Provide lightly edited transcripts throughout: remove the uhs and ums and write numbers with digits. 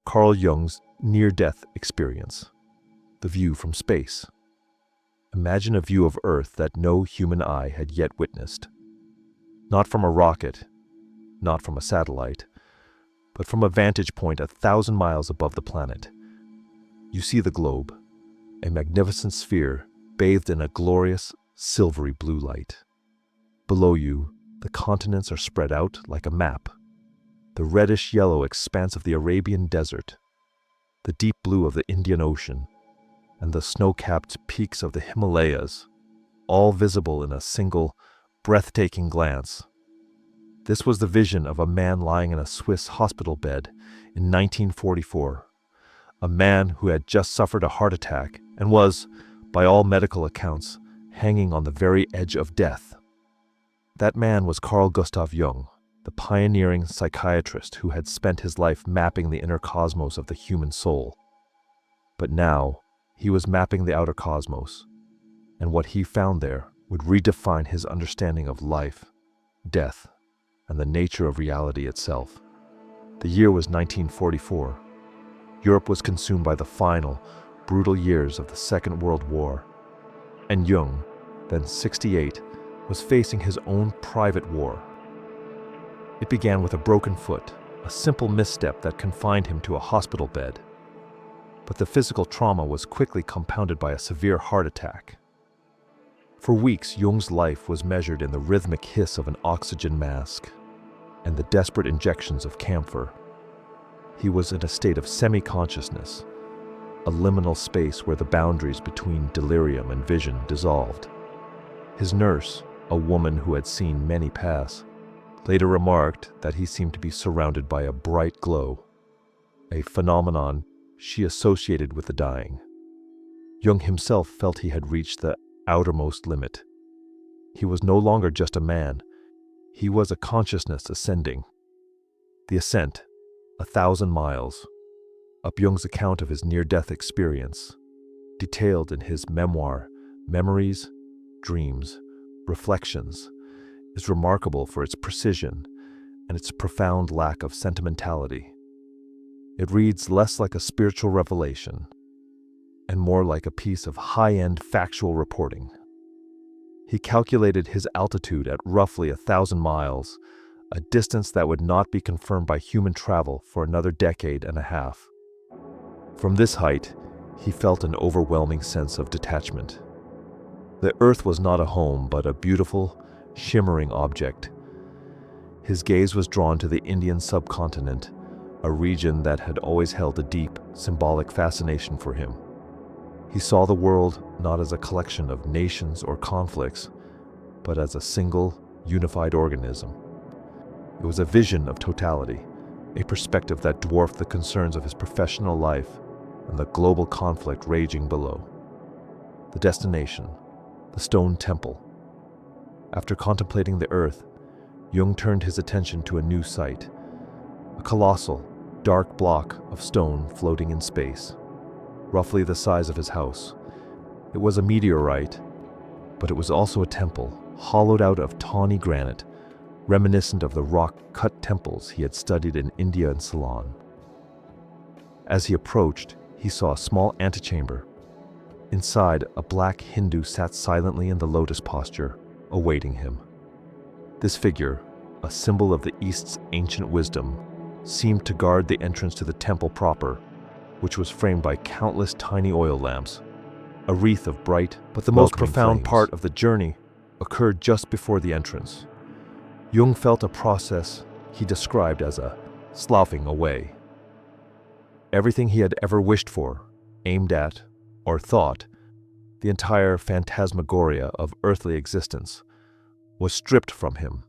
Carl Jung's near-death experience, the view from space. Imagine a view of Earth that no human eye had yet witnessed. Not from a rocket, not from a satellite, but from a vantage point 1,000 miles above the planet. You see the globe, a magnificent sphere bathed in a glorious, silvery blue light. Below you, the continents are spread out like a map. The reddish-yellow expanse of the Arabian desert, the deep blue of the Indian Ocean, and the snow-capped peaks of the Himalayas, all visible in a single, breathtaking glance. This was the vision of a man lying in a Swiss hospital bed in 1944, a man who had just suffered a heart attack and was, by all medical accounts, hanging on the very edge of death. That man was Carl Gustav Jung, the pioneering psychiatrist who had spent his life mapping the inner cosmos of the human soul. But now, he was mapping the outer cosmos, and what he found there would redefine his understanding of life, death, and the nature of reality itself. The year was 1944. Europe was consumed by the final, brutal years of the Second World War, and Jung, then 68, was facing his own private war. It began with a broken foot, a simple misstep that confined him to a hospital bed. But the physical trauma was quickly compounded by a severe heart attack. For weeks, Jung's life was measured in the rhythmic hiss of an oxygen mask and the desperate injections of camphor. He was in a state of semi-consciousness, a liminal space where the boundaries between delirium and vision dissolved. His nurse, a woman who had seen many pass, later remarked that he seemed to be surrounded by a bright glow, a phenomenon she associated with the dying. Jung himself felt he had reached the outermost limit. He was no longer just a man. He was a consciousness ascending. The ascent, 1,000 miles, up Jung's account of his near-death experience, detailed in his memoir, Memories, Dreams, Reflections, is remarkable for its precision and its profound lack of sentimentality. It reads less like a spiritual revelation and more like a piece of high-end factual reporting. He calculated his altitude at roughly 1,000 miles, a distance that would not be confirmed by human travel for another decade and a half. From this height, he felt an overwhelming sense of detachment. The Earth was not a home, but a beautiful, shimmering object. His gaze was drawn to the Indian subcontinent, a region that had always held a deep, symbolic fascination for him. He saw the world not as a collection of nations or conflicts, but as a single, unified organism. It was a vision of totality, a perspective that dwarfed the concerns of his professional life and the global conflict raging below. The destination, the stone temple. After contemplating the earth, Jung turned his attention to a new site, a colossal, dark block of stone floating in space, roughly the size of his house. It was a meteorite, but it was also a temple, hollowed out of tawny granite, reminiscent of the rock-cut temples he had studied in India and Ceylon. As he approached, he saw a small antechamber. Inside, a black Hindu sat silently in the lotus posture, awaiting him. This figure, a symbol of the East's ancient wisdom, seemed to guard the entrance to the temple proper, which was framed by countless tiny oil lamps, a wreath of bright, but the most profound part of the journey occurred just before the entrance. Jung felt a process he described as a sloughing away. Everything he had ever wished for, aimed at, or thought, the entire phantasmagoria of earthly existence, was stripped from him.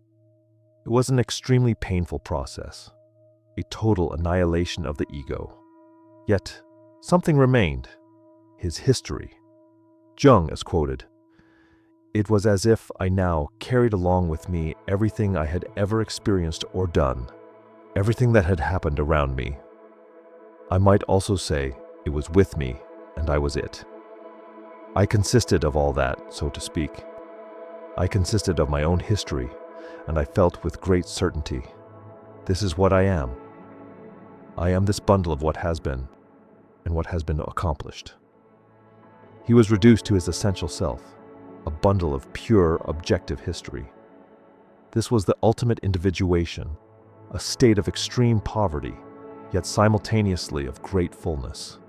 It was an extremely painful process, a total annihilation of the ego. Yet, something remained, his history. Jung is quoted, "It was as if I now carried along with me everything I had ever experienced or done, everything that had happened around me. I might also say it was with me and I was it. I consisted of all that, so to speak. I consisted of my own history, and I felt with great certainty, this is what I am." I am this bundle of what has been and what has been accomplished. He was reduced to his essential self, a bundle of pure, objective history. This was the ultimate individuation, a state of extreme poverty, yet simultaneously of great fullness.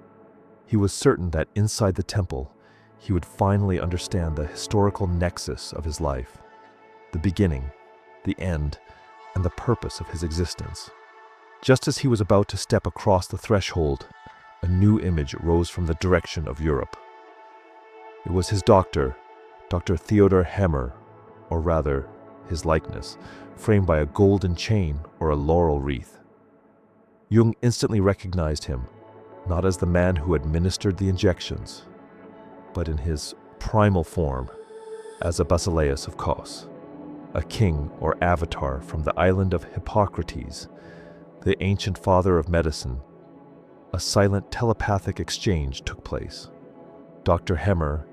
He was certain that inside the temple, he would finally understand the historical nexus of his life, the beginning, the end, and the purpose of his existence. Just as he was about to step across the threshold, a new image rose from the direction of Europe. It was his doctor, Dr. Theodor Hemmer, or rather, his likeness, framed by a golden chain or a laurel wreath. Jung instantly recognized him, not as the man who administered the injections, but in his primal form, as a Basileus of Kos, a king or avatar from the island of Hippocrates, the ancient father of medicine. A silent telepathic exchange took place. Dr. Hemmer,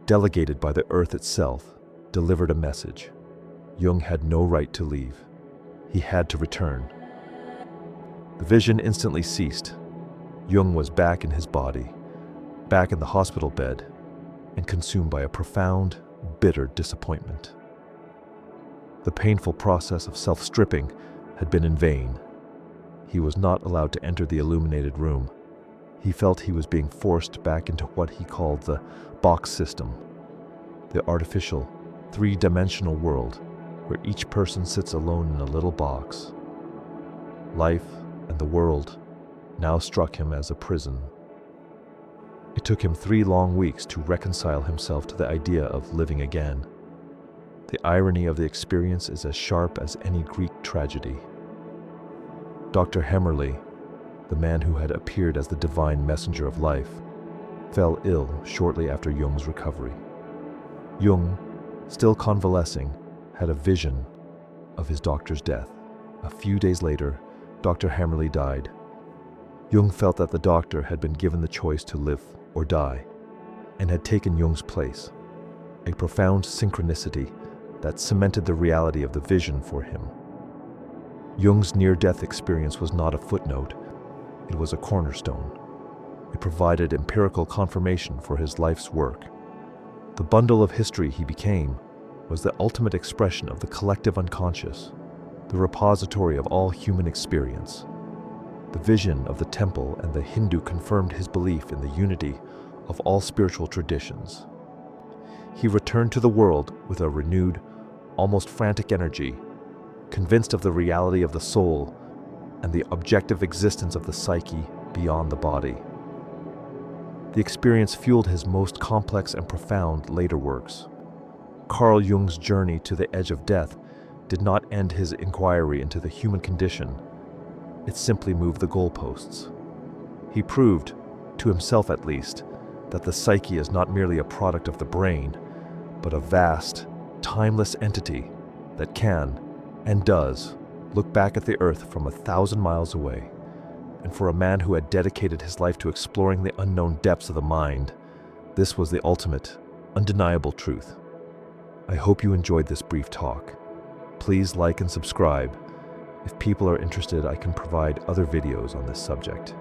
delegated by the earth itself, delivered a message. Jung had no right to leave. He had to return. The vision instantly ceased. Jung was back in his body, back in the hospital bed, and consumed by a profound, bitter disappointment. The painful process of self-stripping had been in vain. He was not allowed to enter the illuminated room. He felt he was being forced back into what he called the box system, the artificial, three-dimensional world where each person sits alone in a little box. Life and the world now struck him as a prison. It took him 3 long weeks to reconcile himself to the idea of living again. The irony of the experience is as sharp as any Greek tragedy. Dr. Hemmerly, the man who had appeared as the divine messenger of life, fell ill shortly after Jung's recovery. Jung, still convalescing, had a vision of his doctor's death. A few days later, Dr. Hemmerly died. Jung felt that the doctor had been given the choice to live or die, and had taken Jung's place, a profound synchronicity that cemented the reality of the vision for him. Jung's near-death experience was not a footnote, it was a cornerstone. It provided empirical confirmation for his life's work. The bundle of history he became was the ultimate expression of the collective unconscious, the repository of all human experience. The vision of the temple and the Hindu confirmed his belief in the unity of all spiritual traditions. He returned to the world with a renewed, almost frantic energy, convinced of the reality of the soul and the objective existence of the psyche beyond the body. The experience fueled his most complex and profound later works. Carl Jung's journey to the edge of death did not end his inquiry into the human condition. It simply moved the goalposts. He proved, to himself at least, that the psyche is not merely a product of the brain, but a vast, timeless entity that can, and does, look back at the earth from 1,000 miles away. And for a man who had dedicated his life to exploring the unknown depths of the mind, this was the ultimate, undeniable truth. I hope you enjoyed this brief talk. Please like and subscribe. If people are interested, I can provide other videos on this subject.